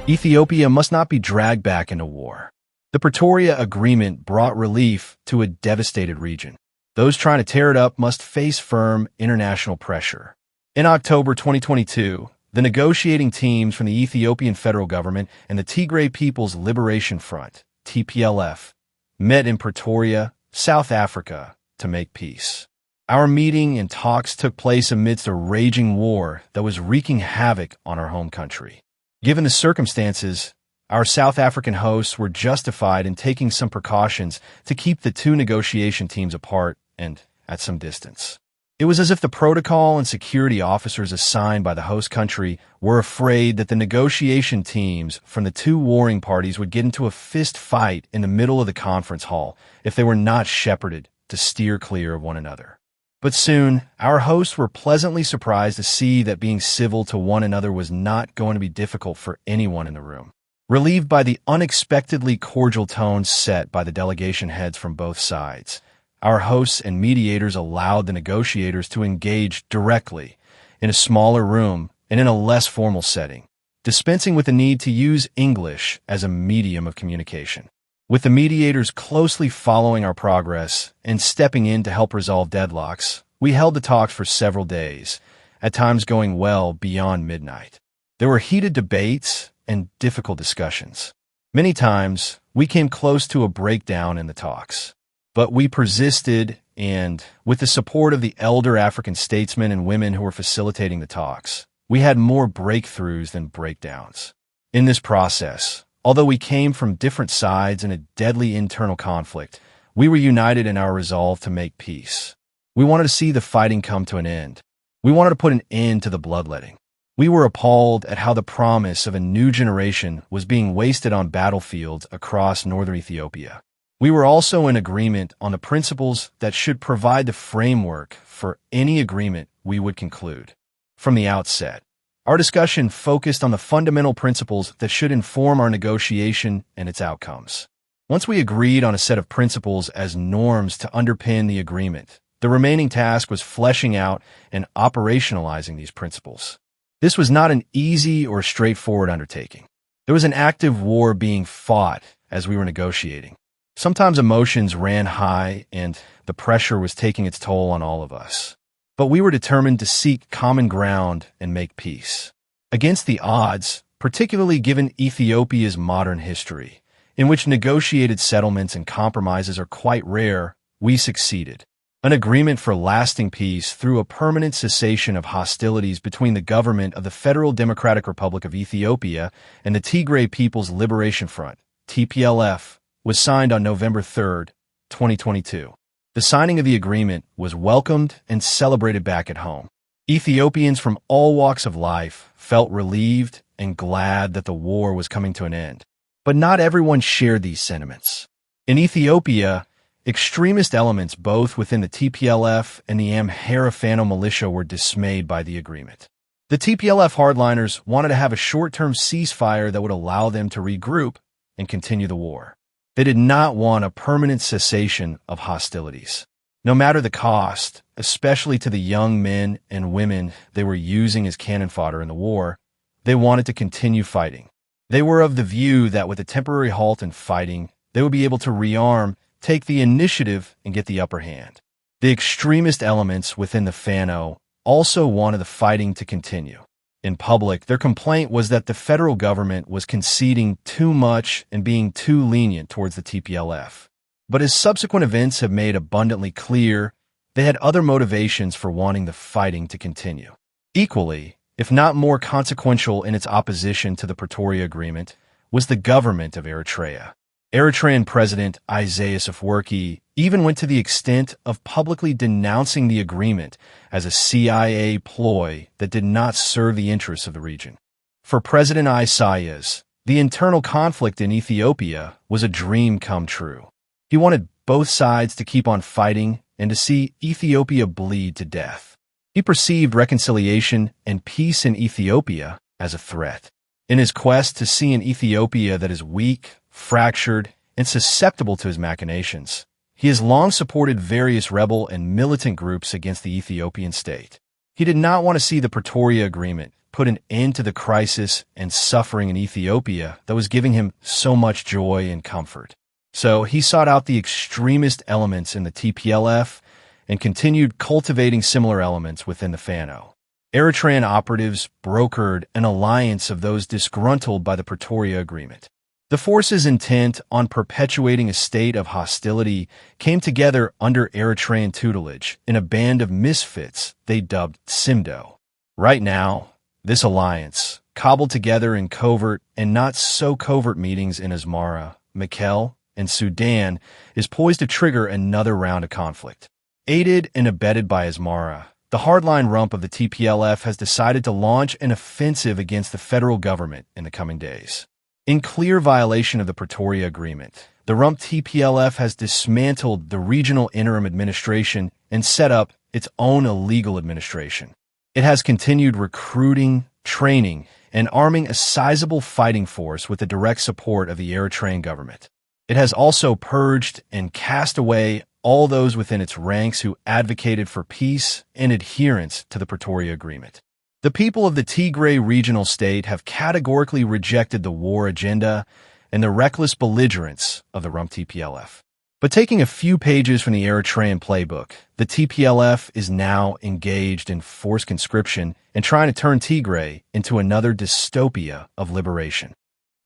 Ethiopia must not be dragged back into war. The Pretoria Agreement brought relief to a devastated region. Those trying to tear it up must face firm international pressure. In October 2022, the negotiating teams from the Ethiopian federal government and the Tigray People's Liberation Front, TPLF, met in Pretoria, South Africa, to make peace. Our meeting and talks took place amidst a raging war that was wreaking havoc on our home country. Given the circumstances, our South African hosts were justified in taking some precautions to keep the two negotiation teams apart and at some distance. It was as if the protocol and security officers assigned by the host country were afraid that the negotiation teams from the two warring parties would get into a fist fight in the middle of the conference hall if they were not shepherded to steer clear of one another. But soon, our hosts were pleasantly surprised to see that being civil to one another was not going to be difficult for anyone in the room. Relieved by the unexpectedly cordial tone set by the delegation heads from both sides, our hosts and mediators allowed the negotiators to engage directly in a smaller room and in a less formal setting, dispensing with the need to use English as a medium of communication. With the mediators closely following our progress and stepping in to help resolve deadlocks, we held the talks for several days, at times going well beyond midnight. There were heated debates and difficult discussions. Many times, we came close to a breakdown in the talks. But we persisted and, with the support of the elder African statesmen and women who were facilitating the talks, we had more breakthroughs than breakdowns. In this process, although we came from different sides in a deadly internal conflict, we were united in our resolve to make peace. We wanted to see the fighting come to an end. We wanted to put an end to the bloodletting. We were appalled at how the promise of a new generation was being wasted on battlefields across northern Ethiopia. We were also in agreement on the principles that should provide the framework for any agreement we would conclude. From the outset, our discussion focused on the fundamental principles that should inform our negotiation and its outcomes. Once we agreed on a set of principles as norms to underpin the agreement, the remaining task was fleshing out and operationalizing these principles. This was not an easy or straightforward undertaking. There was an active war being fought as we were negotiating. Sometimes emotions ran high and the pressure was taking its toll on all of us. But we were determined to seek common ground and make peace. Against the odds, particularly given Ethiopia's modern history, in which negotiated settlements and compromises are quite rare, we succeeded. An agreement for lasting peace through a permanent cessation of hostilities between the government of the Federal Democratic Republic of Ethiopia and the Tigray People's Liberation Front, TPLF, was signed on November 3, 2022. The signing of the agreement was welcomed and celebrated back at home. Ethiopians from all walks of life felt relieved and glad that the war was coming to an end. But not everyone shared these sentiments. In Ethiopia, extremist elements both within the TPLF and the Amhara Fano militia were dismayed by the agreement. The TPLF hardliners wanted to have a short-term ceasefire that would allow them to regroup and continue the war. They did not want a permanent cessation of hostilities. No matter the cost, especially to the young men and women they were using as cannon fodder in the war, they wanted to continue fighting. They were of the view that with a temporary halt in fighting, they would be able to rearm, take the initiative, and get the upper hand. The extremist elements within the Fano also wanted the fighting to continue. In public, their complaint was that the federal government was conceding too much and being too lenient towards the TPLF. But as subsequent events have made abundantly clear, they had other motivations for wanting the fighting to continue. Equally, if not more consequential in its opposition to the Pretoria Agreement, was the government of Eritrea. Eritrean President Isaias Afwerki even went to the extent of publicly denouncing the agreement as a CIA ploy that did not serve the interests of the region. For President Isaias, the internal conflict in Ethiopia was a dream come true. He wanted both sides to keep on fighting and to see Ethiopia bleed to death. He perceived reconciliation and peace in Ethiopia as a threat. In his quest to see an Ethiopia that is weak, fractured, and susceptible to his machinations, he has long supported various rebel and militant groups against the Ethiopian state. He did not want to see the Pretoria Agreement put an end to the crisis and suffering in Ethiopia that was giving him so much joy and comfort. So he sought out the extremist elements in the TPLF and continued cultivating similar elements within the Fano. Eritrean operatives brokered an alliance of those disgruntled by the Pretoria Agreement. The forces intent on perpetuating a state of hostility came together under Eritrean tutelage in a band of misfits they dubbed Simdo. Right now, this alliance, cobbled together in covert and not so covert meetings in Asmara, Mekelle, and Sudan, is poised to trigger another round of conflict. Aided and abetted by Asmara, the hardline rump of the TPLF has decided to launch an offensive against the federal government in the coming days. In clear violation of the Pretoria Agreement, the rump TPLF has dismantled the regional interim administration and set up its own illegal administration. It has continued recruiting, training, and arming a sizable fighting force with the direct support of the Eritrean government. It has also purged and cast away all those within its ranks who advocated for peace and adherence to the Pretoria Agreement. The people of the Tigray regional state have categorically rejected the war agenda and the reckless belligerence of the rump TPLF. But taking a few pages from the Eritrean playbook, the TPLF is now engaged in forced conscription and trying to turn Tigray into another dystopia of liberation.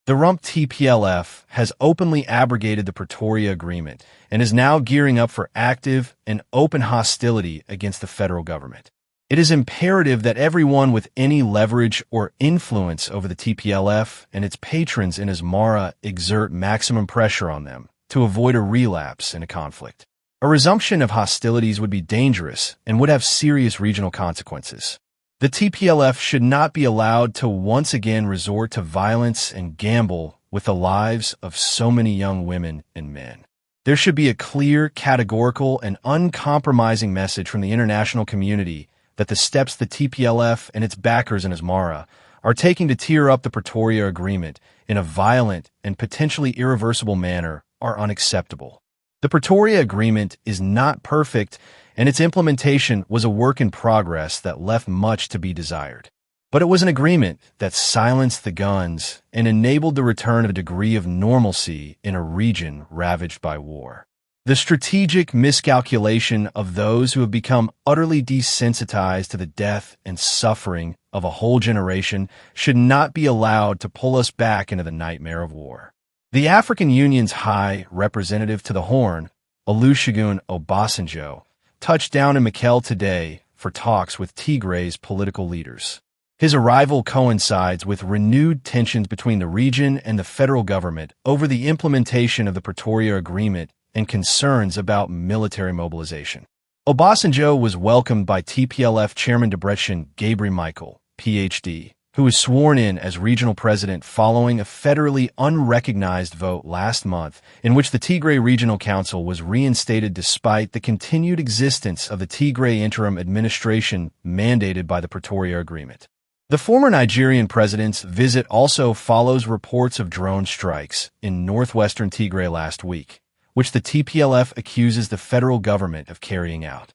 The rump TPLF has openly abrogated the Pretoria Agreement and is now gearing up for active and open hostility against the federal government. It is imperative that everyone with any leverage or influence over the TPLF and its patrons in Asmara exert maximum pressure on them to avoid a relapse in a conflict. A resumption of hostilities would be dangerous and would have serious regional consequences. The TPLF should not be allowed to once again resort to violence and gamble with the lives of so many young women and men. There should be a clear, categorical, and uncompromising message from the international community that the steps the TPLF and its backers in Asmara are taking to tear up the Pretoria Agreement in a violent and potentially irreversible manner are unacceptable. The Pretoria Agreement is not perfect, and its implementation was a work in progress that left much to be desired. But it was an agreement that silenced the guns and enabled the return of a degree of normalcy in a region ravaged by war. The strategic miscalculation of those who have become utterly desensitized to the death and suffering of a whole generation should not be allowed to pull us back into the nightmare of war. The African Union's High Representative to the Horn, Olusegun Obasanjo, touched down in Mekelle today for talks with Tigray's political leaders. His arrival coincides with renewed tensions between the region and the federal government over the implementation of the Pretoria Agreement and concerns about military mobilization. Obasanjo was welcomed by TPLF Chairman Debretsion Gebremichael, Ph.D., who was sworn in as regional president following a federally unrecognized vote last month in which the Tigray Regional Council was reinstated despite the continued existence of the Tigray Interim Administration mandated by the Pretoria Agreement. The former Nigerian president's visit also follows reports of drone strikes in northwestern Tigray last week, which the TPLF accuses the federal government of carrying out.